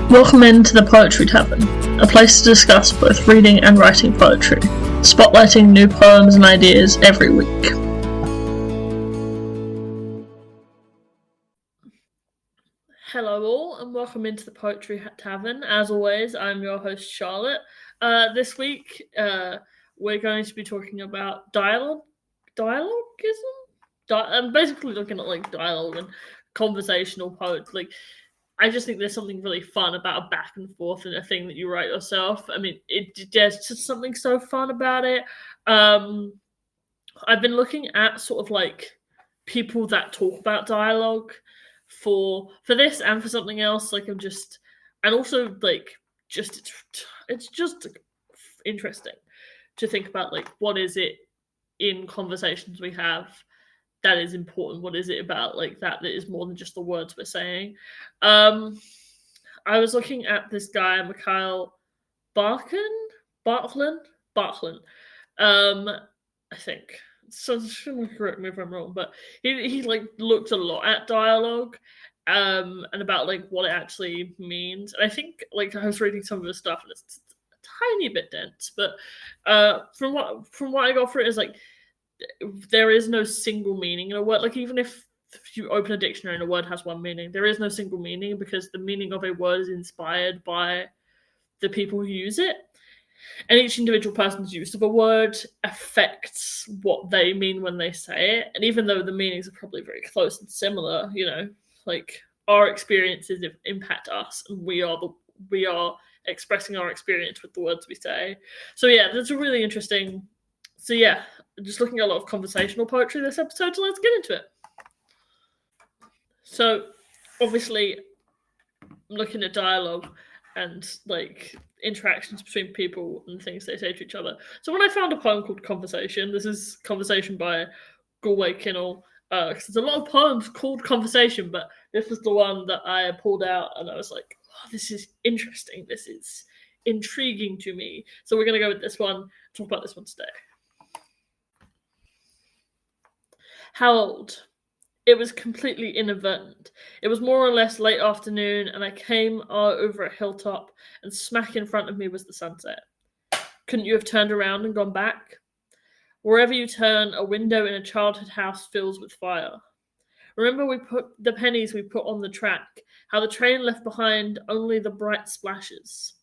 Welcome into the Poetry Tavern, a place to discuss both reading and writing poetry, spotlighting new poems and ideas every week. Hello all, and welcome into the Poetry Tavern. As always, I'm your host Charlotte. This week, we're going to be talking about Dialogism? I'm basically looking at dialogue and conversational poetry. I just think there's something really fun about a back and forth and a thing that you write yourself. I mean, there's just something so fun about it. I've been looking at sort of people that talk about dialogue for this and for something else. It's just interesting to think about what is it in conversations we have that is important. What is it about that is more than just the words we're saying? I was looking at this guy, Mikhail Bartlin. I think. So correct me if I'm wrong, but he looked a lot at dialogue, and about what it actually means. And I think I was reading some of his stuff, and it's a tiny bit dense, but from what I got for it is there is no single meaning in a word. Even if you open a dictionary and a word has one meaning, there is no single meaning because the meaning of a word is inspired by the people who use it. And each individual person's use of a word affects what they mean when they say it. And even though the meanings are probably very close and similar, our experiences impact us, and we are expressing our experience with the words we say. So yeah, that's a really interesting. So yeah, just looking at a lot of conversational poetry this episode, so let's get into it. So obviously, I'm looking at dialogue and interactions between people and things they say to each other. So when I found a poem called Conversation, this is Conversation by Galway, Kinnell, because there's a lot of poems called Conversation, but this was the one that I pulled out, and I was like, oh, this is interesting, this is intriguing to me. So we're going to go with this one, talk about this one today. How old? It was completely inadvertent. It was more or less late afternoon, and I came over a hilltop, and smack in front of me was the sunset. Couldn't you have turned around and gone back? Wherever you turn, a window in a childhood house fills with fire. Remember we put the pennies we put on the track, how the train left behind only the bright splashes.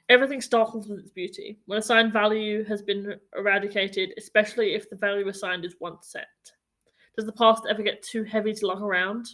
Everything startles with its beauty. When assigned value has been eradicated, especially if the value assigned is 1 cent. Does the past ever get too heavy to lug around?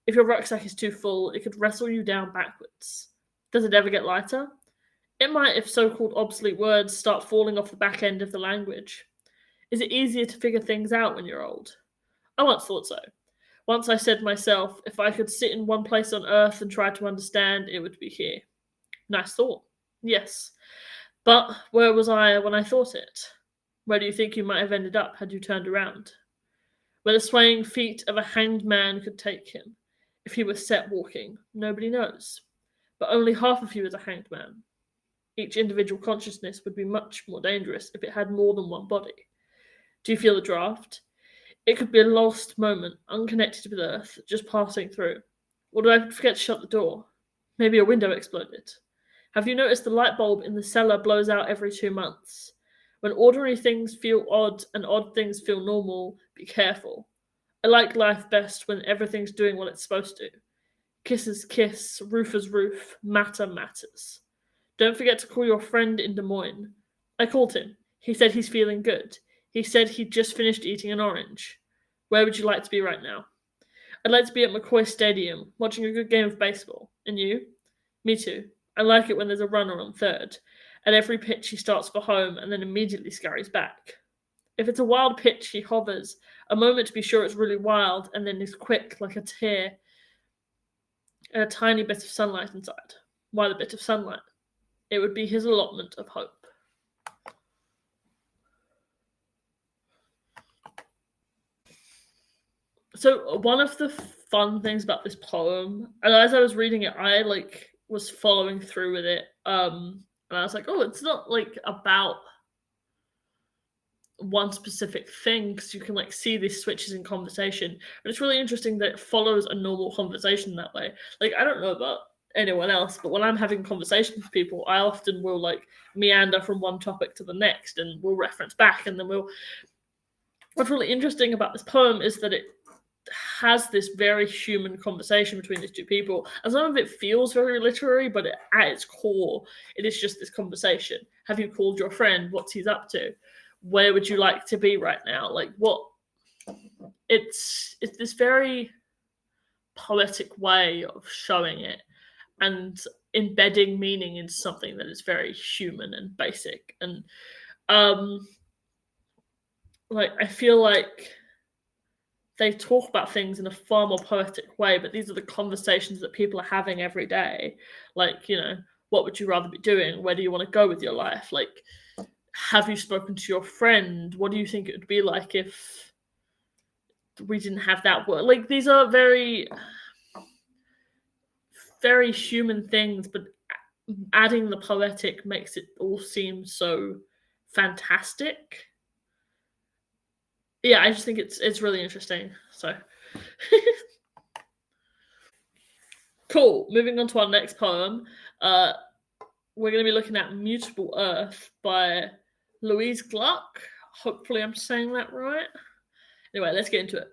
If your rucksack is too full, it could wrestle you down backwards. Does it ever get lighter? It might if so-called obsolete words start falling off the back end of the language. Is it easier to figure things out when you're old? I once thought so. Once I said myself, if I could sit in one place on earth and try to understand, it would be here. Nice thought. Yes. But where was I when I thought it? Where do you think you might have ended up had you turned around? Where the swaying feet of a hanged man could take him. If he was set walking, nobody knows. But only half of you is a hanged man. Each individual consciousness would be much more dangerous if it had more than one body. Do you feel the draft? It could be a lost moment, unconnected with Earth, just passing through. Or did I forget to shut the door? Maybe a window exploded. Have you noticed the light bulb in the cellar blows out every 2 months? When ordinary things feel odd and odd things feel normal, be careful. I like life best when everything's doing what it's supposed to. Kisses kiss, roofers roof, matter matters. Don't forget to call your friend in Des Moines. I called him. He said he's feeling good. He said he'd just finished eating an orange. Where would you like to be right now? I'd like to be at McCoy Stadium, watching a good game of baseball. And you? Me too. I like it when there's a runner on third. At every pitch, he starts for home and then immediately scurries back. If it's a wild pitch, he hovers, a moment to be sure it's really wild, and then is quick like a tear and a tiny bit of sunlight inside. Why the bit of sunlight? It would be his allotment of hope. So one of the fun things about this poem, and as I was reading it, I was following through with it, and I was like, oh, it's not about one specific thing, because you can see these switches in conversation, and it's really interesting that it follows a normal conversation that way. I don't know about anyone else, but when I'm having conversations with people, I often will like meander from one topic to the next, and we'll reference back, and then we'll. What's really interesting about this poem is that it has this very human conversation between these two people, and some of it feels very literary, but at its core, it is just this conversation. Have you called your friend? What's he's up to? Where would you like to be right now? Like what? It's this very poetic way of showing it and embedding meaning in something that is very human and basic. And like I feel like they talk about things in a far more poetic way, but these are the conversations that people are having every day. Like, what would you rather be doing? Where do you want to go with your life? Like, have you spoken to your friend? What do you think it would be like if we didn't have that word? Like, these are very, very human things, but adding the poetic makes it all seem so fantastic. Yeah, I just think it's really interesting. So cool. Moving on to our next poem. We're going to be looking at Mutable Earth by Louise Gluck. Hopefully I'm saying that right. Anyway, let's get into it.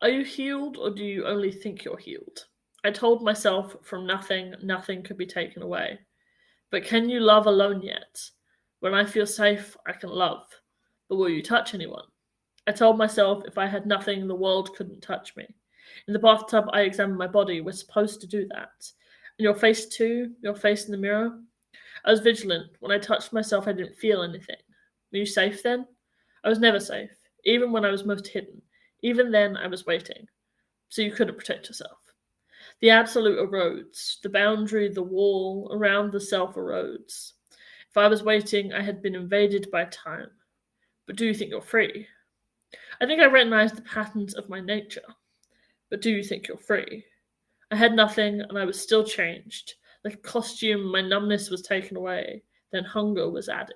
Are you healed, or do you only think you're healed? I told myself from nothing, nothing could be taken away. But can you love alone yet? When I feel safe, I can love. But will you touch anyone? I told myself if I had nothing, the world couldn't touch me. In the bathtub, I examined my body. We're supposed to do that. And your face too? Your face in the mirror? I was vigilant. When I touched myself, I didn't feel anything. Were you safe then? I was never safe, even when I was most hidden. Even then, I was waiting. So you couldn't protect yourself. The absolute erodes. The boundary, the wall, around the self erodes. If I was waiting, I had been invaded by time. But do you think you're free? I think I recognized the patterns of my nature. But do you think you're free? I had nothing, and I was still changed. Like a costume, my numbness was taken away. Then hunger was added.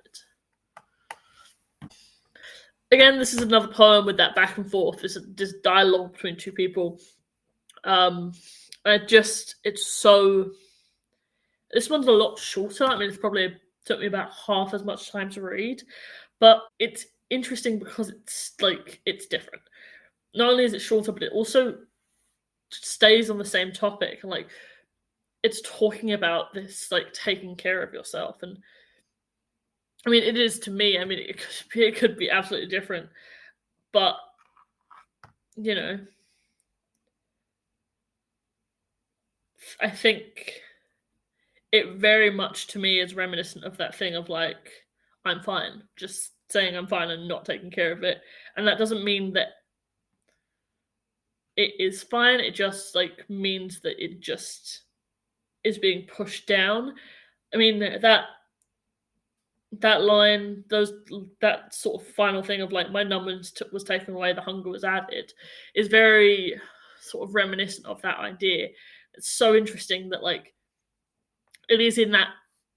Again, this is another poem with that back and forth, this dialogue between two people. It's so. This one's a lot shorter. I mean, it's probably took me about half as much time to read, but it's interesting because it's different. Not only is it shorter, but it also stays on the same topic, and like it's talking about this like taking care of yourself. And I mean, it is to me. I mean, it could be absolutely different, but I think it very much to me is reminiscent of that thing of like, I'm fine, just saying I'm fine and not taking care of it. And that doesn't mean that it is fine, it just like means that it just is being pushed down. I mean, that line, that sort of final thing of like my numbness was taken away, the hunger was added, is very sort of reminiscent of that idea. It's so interesting that like it is in that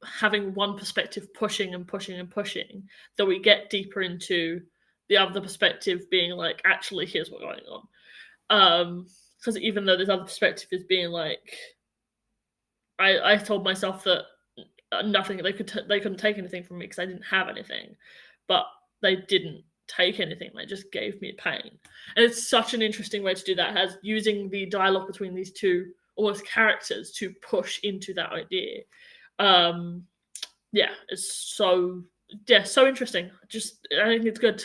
having one perspective pushing and pushing and pushing that we get deeper into the other perspective being like, actually, here's what's going on. Because even though this other perspective is being like, I told myself that nothing, they couldn't take anything from me because I didn't have anything, but they didn't take anything, they just gave me pain. And it's such an interesting way to do that, as using the dialogue between these two almost characters to push into that idea. It's so interesting. I think it's good.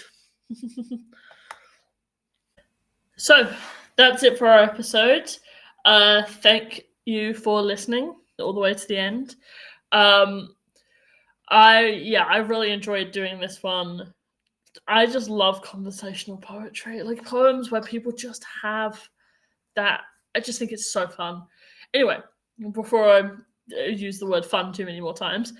So that's it for our episode. Thank you for listening all the way to the end. I really enjoyed doing this one. I just love conversational poetry, like poems where people just have that. I just think it's so fun. Anyway, before I use the word fun too many more times,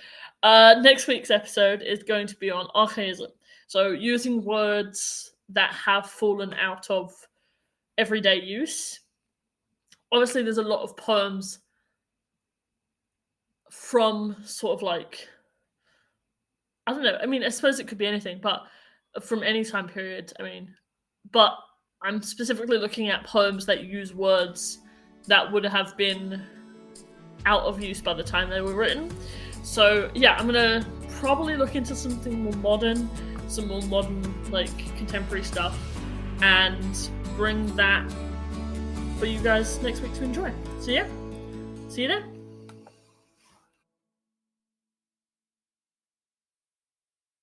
next week's episode is going to be on archaism. So using words that have fallen out of everyday use. Obviously, there's a lot of poems from sort of like, I don't know, I mean, I suppose it could be anything, but from any time period, I mean, but I'm specifically looking at poems that use words that would have been out of use by the time they were written. So yeah, I'm gonna probably look into something more modern, some more modern, like, contemporary stuff, and bring that for you guys next week to enjoy. So yeah, see you then.